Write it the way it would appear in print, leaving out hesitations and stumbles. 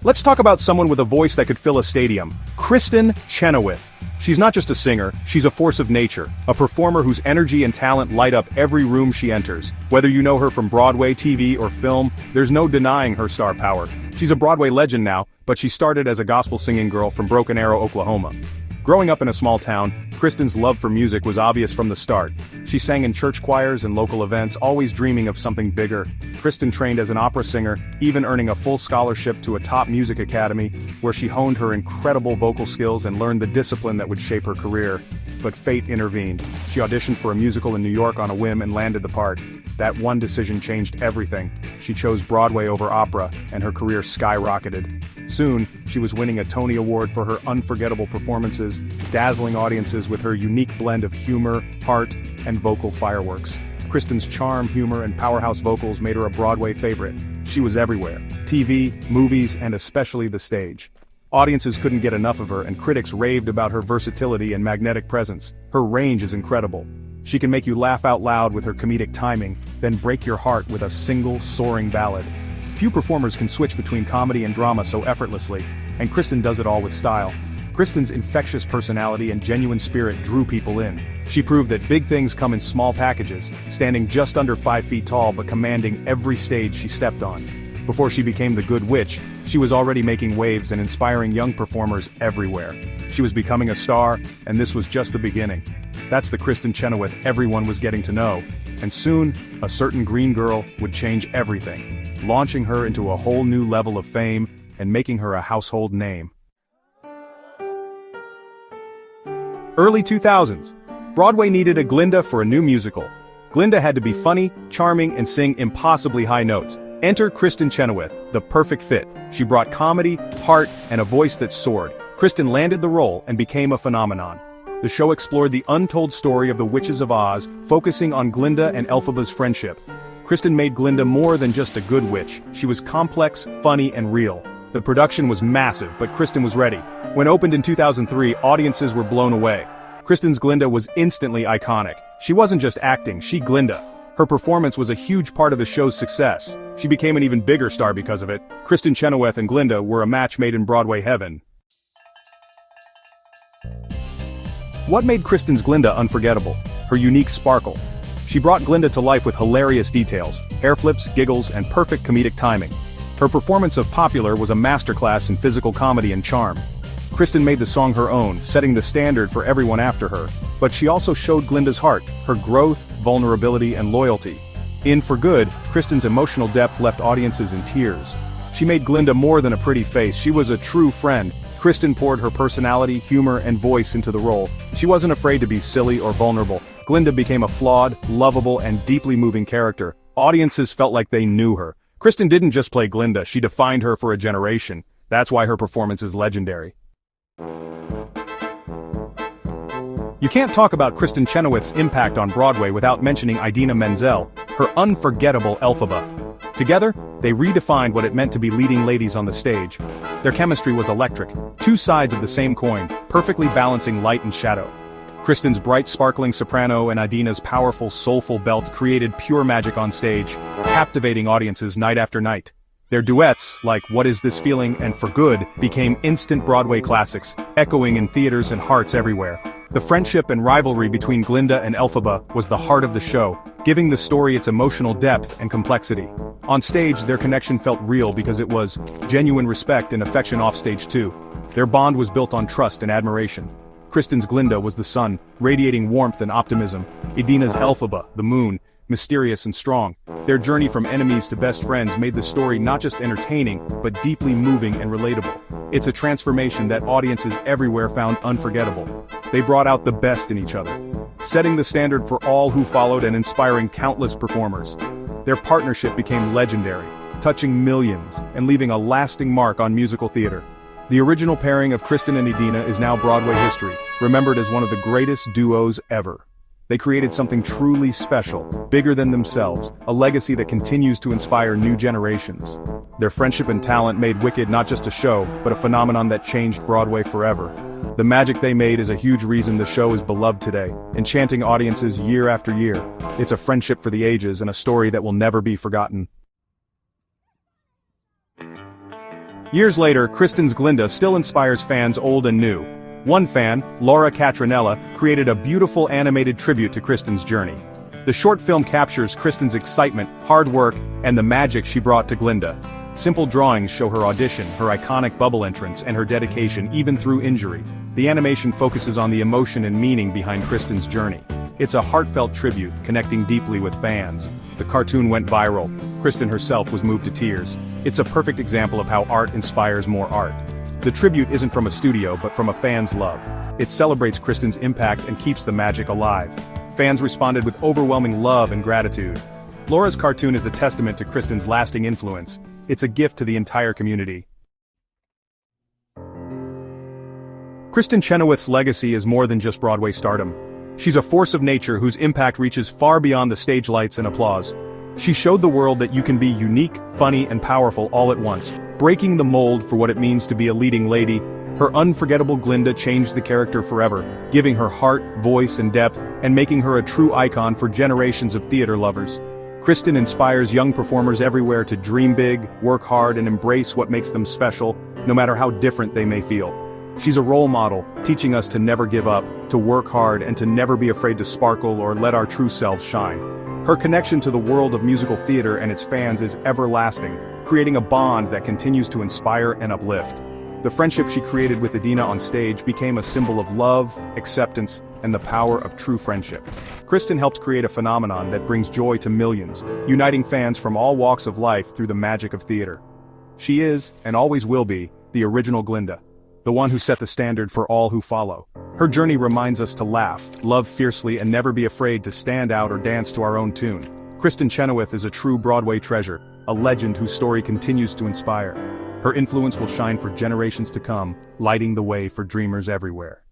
Let's talk about someone with a voice that could fill a stadium. Kristin Chenoweth. She's not just a singer, she's a force of nature, a performer whose energy and talent light up every room she enters. Whether you know her from Broadway, TV, or film, there's no denying her star power. She's a Broadway legend now, but she started as a gospel singing girl from Broken Arrow, Oklahoma. Growing up in a small town, Kristin's love for music was obvious from the start. She sang in church choirs and local events, always dreaming of something bigger. Kristin trained as an opera singer, even earning a full scholarship to a top music academy, where she honed her incredible vocal skills and learned the discipline that would shape her career. But fate intervened. She auditioned for a musical in New York on a whim and landed the part. That one decision changed everything. She chose Broadway over opera, and her career skyrocketed. Soon, she was winning a Tony Award for her unforgettable performances, dazzling audiences with her unique blend of humor, heart, and vocal fireworks. Kristin's charm, humor, and powerhouse vocals made her a Broadway favorite. She was everywhere: TV, movies, and especially the stage. Audiences couldn't get enough of her, and critics raved about her versatility and magnetic presence. Her range is incredible. She can make you laugh out loud with her comedic timing, then break your heart with a single, soaring ballad. Few performers can switch between comedy and drama so effortlessly, and Kristin does it all with style. Kristin's infectious personality and genuine spirit drew people in. She proved that big things come in small packages, standing just under 5 feet tall but commanding every stage she stepped on. Before she became the Good Witch, she was already making waves and inspiring young performers everywhere. She was becoming a star, and this was just the beginning. That's the Kristin Chenoweth everyone was getting to know, and soon, a certain green girl would change everything, launching her into a whole new level of fame and making her a household name. Early 2000s. Broadway needed a Glinda for a new musical. Glinda had to be funny, charming, and sing impossibly high notes. Enter Kristin Chenoweth, the perfect fit. She brought comedy, heart, and a voice that soared. Kristin landed the role and became a phenomenon. The show explored the untold story of the Witches of Oz, focusing on Glinda and Elphaba's friendship. Kristin made Glinda more than just a good witch. She was complex, funny, and real. The production was massive, but Kristin was ready. When opened in 2003, audiences were blown away. Kristin's Glinda was instantly iconic. She wasn't just acting, she Glinda. Her performance was a huge part of the show's success. She became an even bigger star because of it. Kristin Chenoweth and Glinda were a match made in Broadway heaven. What made Kristin's Glinda unforgettable? Her unique sparkle. She brought Glinda to life with hilarious details, hair flips, giggles, and perfect comedic timing. Her performance of Popular was a masterclass in physical comedy and charm. Kristin made the song her own, setting the standard for everyone after her. But she also showed Glinda's heart, her growth, vulnerability, and loyalty. In For Good, Kristin's emotional depth left audiences in tears. She made Glinda more than a pretty face, she was a true friend. Kristin poured her personality, humor, and voice into the role. She wasn't afraid to be silly or vulnerable. Glinda became a flawed, lovable, and deeply moving character. Audiences felt like they knew her. Kristin didn't just play Glinda, she defined her for a generation. That's why her performance is legendary. You can't talk about Kristin Chenoweth's impact on Broadway without mentioning Idina Menzel, her unforgettable Elphaba. Together, they redefined what it meant to be leading ladies on the stage. Their chemistry was electric, two sides of the same coin, perfectly balancing light and shadow. Kristin's bright, sparkling soprano and Idina's powerful, soulful belt created pure magic on stage, captivating audiences night after night. Their duets, like What Is This Feeling and For Good, became instant Broadway classics, echoing in theaters and hearts everywhere. The friendship and rivalry between Glinda and Elphaba was the heart of the show, giving the story its emotional depth and complexity. On stage, their connection felt real because it was genuine respect and affection offstage too. Their bond was built on trust and admiration. Kristin's Glinda was the sun, radiating warmth and optimism. Idina's Elphaba, the moon, mysterious and strong. Their journey from enemies to best friends made the story not just entertaining, but deeply moving and relatable. It's a transformation that audiences everywhere found unforgettable. They brought out the best in each other, setting the standard for all who followed and inspiring countless performers. Their partnership became legendary, touching millions and leaving a lasting mark on musical theater. The original pairing of Kristin and Idina is now Broadway history, remembered as one of the greatest duos ever. They created something truly special, bigger than themselves, a legacy that continues to inspire new generations. Their friendship and talent made Wicked not just a show, but a phenomenon that changed Broadway forever. The magic they made is a huge reason the show is beloved today, enchanting audiences year after year. It's a friendship for the ages and a story that will never be forgotten. Years later, Kristin's Glinda still inspires fans old and new. One fan, Laura Catronella, created a beautiful animated tribute to Kristin's journey. The short film captures Kristin's excitement, hard work, and the magic she brought to Glinda. Simple drawings show her audition, her iconic bubble entrance, and her dedication even through injury. The animation focuses on the emotion and meaning behind Kristin's journey. It's a heartfelt tribute, connecting deeply with fans. The cartoon went viral. Kristin herself was moved to tears. It's a perfect example of how art inspires more art. The tribute isn't from a studio but from a fan's love. It celebrates Kristin's impact and keeps the magic alive. Fans responded with overwhelming love and gratitude. Laura's cartoon is a testament to Kristin's lasting influence. It's a gift to the entire community. Kristin Chenoweth's legacy is more than just Broadway stardom. She's a force of nature whose impact reaches far beyond the stage lights and applause. She showed the world that you can be unique, funny, and powerful all at once, breaking the mold for what it means to be a leading lady. Her unforgettable Glinda changed the character forever, giving her heart, voice, and depth, and making her a true icon for generations of theater lovers. Kristin inspires young performers everywhere to dream big, work hard, and embrace what makes them special, no matter how different they may feel. She's a role model, teaching us to never give up, to work hard, and to never be afraid to sparkle or let our true selves shine. Her connection to the world of musical theater and its fans is everlasting, creating a bond that continues to inspire and uplift. The friendship she created with Idina on stage became a symbol of love, acceptance, and the power of true friendship. Kristin helped create a phenomenon that brings joy to millions, uniting fans from all walks of life through the magic of theater. She is, and always will be, the original Glinda, the one who set the standard for all who follow. Her journey reminds us to laugh, love fiercely, and never be afraid to stand out or dance to our own tune. Kristin Chenoweth is a true Broadway treasure, a legend whose story continues to inspire. Her influence will shine for generations to come, lighting the way for dreamers everywhere.